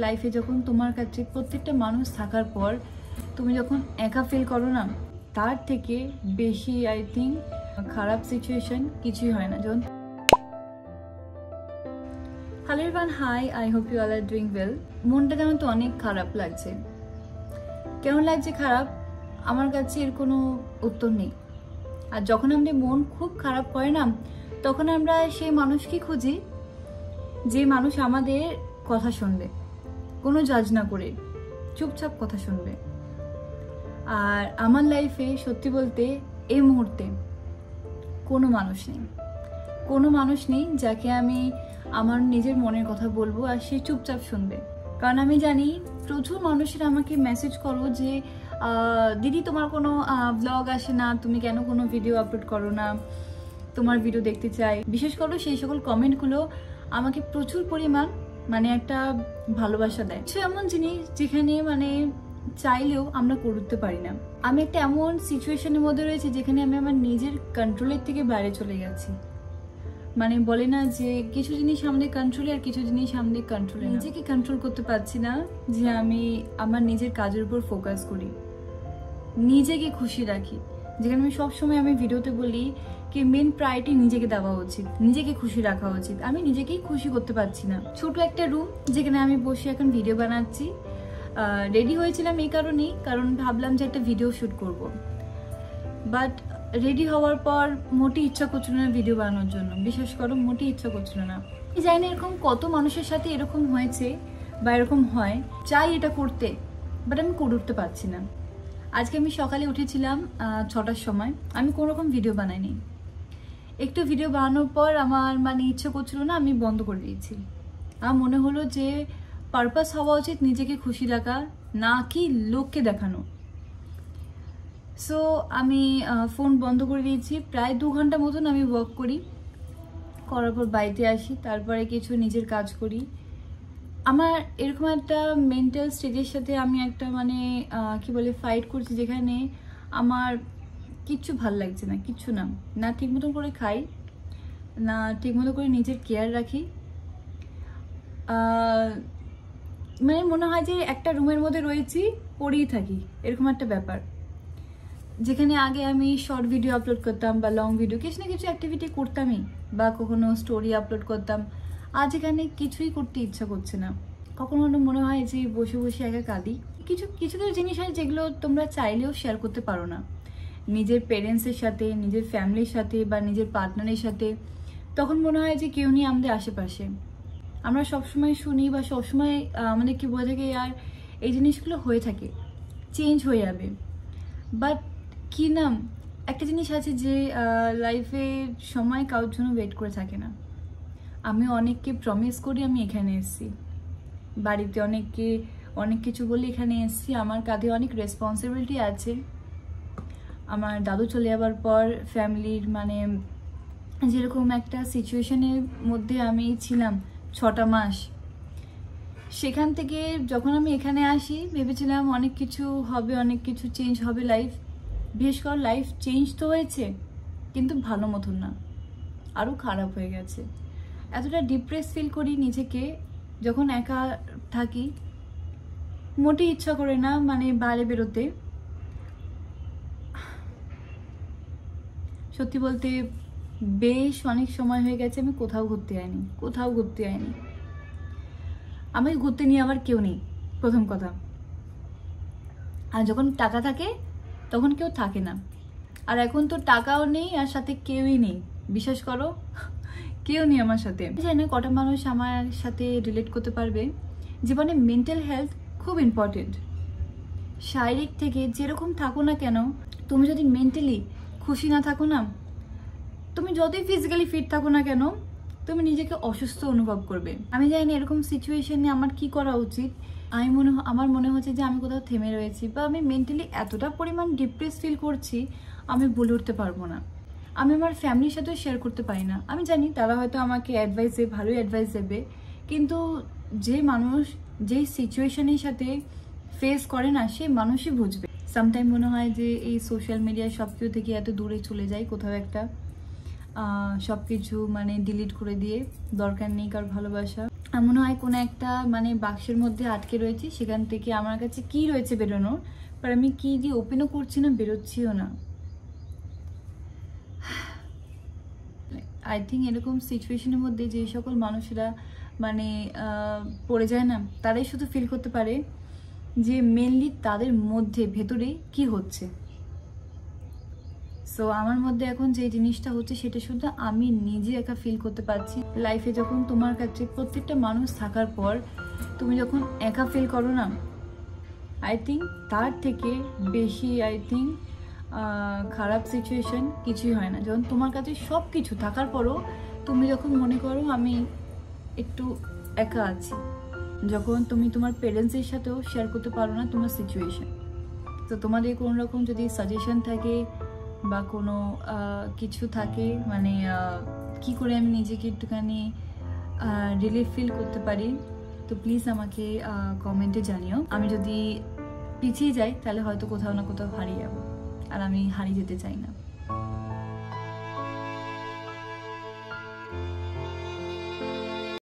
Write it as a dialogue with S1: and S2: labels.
S1: লাইফে যখন তোমার কাছে প্রত্যেকটা মানুষ থাকার পর তুমি যখন একা ফিল করো না, তার থেকে বেশি আই থিঙ্ক খারাপ সিচুয়েশন কিছুই হয় না। যখন hello everyone, hi, I hope you all are doing well. মনটা যেমন তো অনেক খারাপ লাগছে। কেমন লাগছে খারাপ, আমার কাছে এর কোনো উত্তর নেই। আর যখন আমাদের মন খুব খারাপ করে না, তখন আমরা সেই মানুষকে খুঁজি যে মানুষ আমাদের কথা শুনবে, কোনো জাজ না করে চুপচাপ কথা শুনবে। আর আমার লাইফে সত্যি বলতে এই মুহূর্তে কোনো মানুষ নেই যাকে আমি আমার নিজের মনের কথা বলবো আর সে চুপচাপ শুনবে। কারণ আমি জানি প্রচুর মানুষেরা আমাকে মেসেজ করো যে দিদি তোমার কোনো ব্লগ আসে না, তুমি কেন কোনো ভিডিও আপলোড করো না, তোমার ভিডিও দেখতে চাই। বিশেষ করে সেই সকল কমেন্টগুলো আমাকে প্রচুর পরিমাণ একটা ভালোবাসা দেয়। সে এমন জিনিস যেখানে চাইলেও আমরা করতে পারি না। আমি একটা এমন সিচুয়েশনের মধ্যে রয়েছে যেখানে আমি আমার নিজের কন্ট্রোলের থেকে বাইরে চলে গেছি। বলে না যে কিছু জিনিস আমাদের কন্ট্রোলে আর কিছু জিনিস আমাদের কন্ট্রোলে। নিজেকে কন্ট্রোল করতে পারছি না যে আমি আমার নিজের কাজের উপর ফোকাস করি, নিজেকে খুশি রাখি। যেখানে আমি সবসময় ভিডিওতে বলি কি মেন প্রায়োরিটি নিজেকে দেওয়া উচিত, নিজেকে খুশি রাখা উচিত। আমি নিজেকেই খুশি করতে পারছি না। ছোট একটা রুম যেখানে আমি বসে এখন ভিডিও বানাচ্ছি। রেডি হয়েছিলাম এই কারণেই, কারণ ভাবলাম যে একটা ভিডিও শ্যুট করব। বাট রেডি হওয়ার পর মোটেই ইচ্ছা করছিল না ভিডিও বানানোর জন্য। বিশেষ করে মোটেই ইচ্ছা করছিল না। জানি না এরকম কত মানুষের সাথে এরকম হয়েছে বা এরকম হয়, চাই এটা করতে, বাট আমি করে উঠতে পারছি না। আজকে আমি সকালে উঠেছিলাম 6টার সময়। আমি কোনো রকম ভিডিও বানাইনি। একটু ভিডিও বানানোর পর আমার ইচ্ছা করছিল না, আমি বন্ধ করে দিয়েছি। আমার মনে হলো যে পারপাস হওয়া উচিত নিজেকে খুশি রাখা, না কি লোককে দেখানো। সো আমি ফোন বন্ধ করে দিয়েছি। প্রায় 2 ঘন্টা মতন আমি ওয়ার্ক করার পর বাড়িতে আসি, তারপরে কিছু নিজের কাজ করি। আমার এরকম একটা মেন্টাল স্টেজের সাথে আমি একটা ফাইট করছি, যেখানে আমার কিচ্ছু ভাল লাগছে না, কিচ্ছু না। না ঠিক মতন করে খাই, না ঠিক মতো করে নিজের কেয়ার রাখি। মনে হয় যে একটা রুমের মধ্যে রয়েছি, পড়েই থাকি, এরকম একটা ব্যাপার। যেখানে আগে আমি শর্ট ভিডিও আপলোড করতাম বা লং ভিডিও, কিছু না কিছু অ্যাক্টিভিটি করতামই, বা কখনো স্টোরি আপলোড করতাম। আজ এখানে কিছুই করতে ইচ্ছা করছে না। কখনো মনে হয় যে বসে বসে একা কাঁদি। কিছু কিছু জিনিস হয় যেগুলো তোমরা চাইলেও শেয়ার করতে পারো না, নিজের পেরেন্টসের সাথে, নিজের ফ্যামিলির সাথে বা নিজের পার্টনারের সাথে। তখন মনে হয় যে কেউ নেই আমাদের আশেপাশে। আমরা সবসময় শুনি বা সবসময় আমাদের কি বলে থাকে, আর এই জিনিসগুলো হয়ে থাকে, চেঞ্জ হয়ে যাবে। বাট কি নাম একটা জিনিস আছে যে লাইফে সময় কারোর জন্য ওয়েট করে থাকে না। আমি অনেককে প্রমিস করি আমি এখানে এসেছি, বাড়িতে অনেককে অনেক কিছু বলে এখানে এসেছি। আমার কাঁধে অনেক রেসপন্সিবিলিটি আছে। আমার দাদু চলে যাওয়ার পর ফ্যামিলির যেরকম একটা সিচুয়েশনের মধ্যে আমি ছিলাম 6টা মাস, সেখান থেকে যখন আমি এখানে আসি ভেবেছিলাম অনেক কিছু হবে, অনেক কিছু চেঞ্জ হবে লাইফ। বিশেষ করে লাইফ চেঞ্জ তো হয়েছে, কিন্তু ভালো মতন না, আরও খারাপ হয়ে গেছে। এতটা ডিপ্রেস ফিল করি নিজেকে যখন একা থাকি। মোটেই ইচ্ছা করে না বাইরে বেরোতে। সত্যি বলতে বেশ অনেক সময় হয়ে গেছে আমি কোথাও ঘুরতে যাইনি। আমাকে ঘুরতে নিয়ে আবার কেউ নেই, প্রথম কথা। আর যখন টাকা থাকে তখন কেউ থাকে না। আর এখন তো টাকাও নেই আর সাথে কেউই নেই। বিশ্বাস করো, কেউ নেই আমার সাথে। জানি না কটা মানুষ আমার সাথে রিলেট করতে পারবে। জীবনে মেন্টাল হেলথ খুব ইম্পর্টেন্ট। শারীরিক থেকে যেরকম থাকো না কেন, তুমি যদি মেন্টালি খুশি না থাকো না, তুমি যতই ফিজিক্যালি ফিট থাকো না কেন, তুমি নিজেকে অসুস্থ অনুভব করবে। আমি জানি না এরকম সিচুয়েশনে আমার কি করা উচিত। আমার মনে হচ্ছে যে আমি কোথাও থেমে রয়েছি, বা আমি মেন্টালি এতটা পরিমাণ ডিপ্রেস ফিল করছি, আমি বলে উঠতে পারবো না। আমি আমার ফ্যামিলির সাথেও শেয়ার করতে পারি না। আমি জানি তারা হয়তো আমাকে ভালোই অ্যাডভাইস দেবে, কিন্তু যে মানুষ যেই সিচুয়েশনের সাথে ফেস করে না, সে মানুষই বুঝবে। সামটাইম মনে হয় যে এই সোশ্যাল মিডিয়ায় সব কিছু থেকে এত দূরে চলে যাই, কোথাও একটা সব কিছু ডিলিট করে দিয়ে, দরকার নেই কার ভালোবাসা। মনে হয় কোনো একটা মানে বাক্সের মধ্যে আটকে রয়েছে, সেখান থেকে আমার কাছে কি রয়েছে বেরোনোর, বাট আমি কি দিয়ে ওপেনও করছি না, বেরোচ্ছিও না। আই থিঙ্ক এরকম সিচুয়েশনের মধ্যে যে সকল মানুষেরা মানে পড়ে যায় না, তারাই শুধু ফিল করতে পারে যে মেনলি তাদের মধ্যে ভেতরে কি হচ্ছে। সো আমার মধ্যে এখন যে জিনিসটা হচ্ছে সেটা শুধু আমি নিজে একা ফিল করতে পারছি। লাইফে যখন তোমার কাছে প্রত্যেকটা মানুষ থাকার পর তুমি যখন একা ফিল করো না, আই থিঙ্ক তার থেকে বেশি খারাপ সিচুয়েশন কিছুই হয় না। যখন তোমার কাছে সব কিছু থাকার পরও তুমি যখন মনে করো আমি একটু একা আছি, যখন তুমি তোমার পেরেন্টসের সাথেও শেয়ার করতে পারো না তোমার সিচুয়েশন। তো তোমাদের কোনো রকম যদি সাজেশন থাকে বা কোনো কিছু থাকে মানে কি করে আমি নিজেকে একটুখানি রিলিফ ফিল করতে পারি, তো প্লিজ আমাকে কমেন্টে জানিও। আমি যদি পিছিয়ে যাই তাহলে হয়তো কোথাও না কোথাও হারিয়ে যাবো, আর আমি হারিয়ে যেতে চাই না।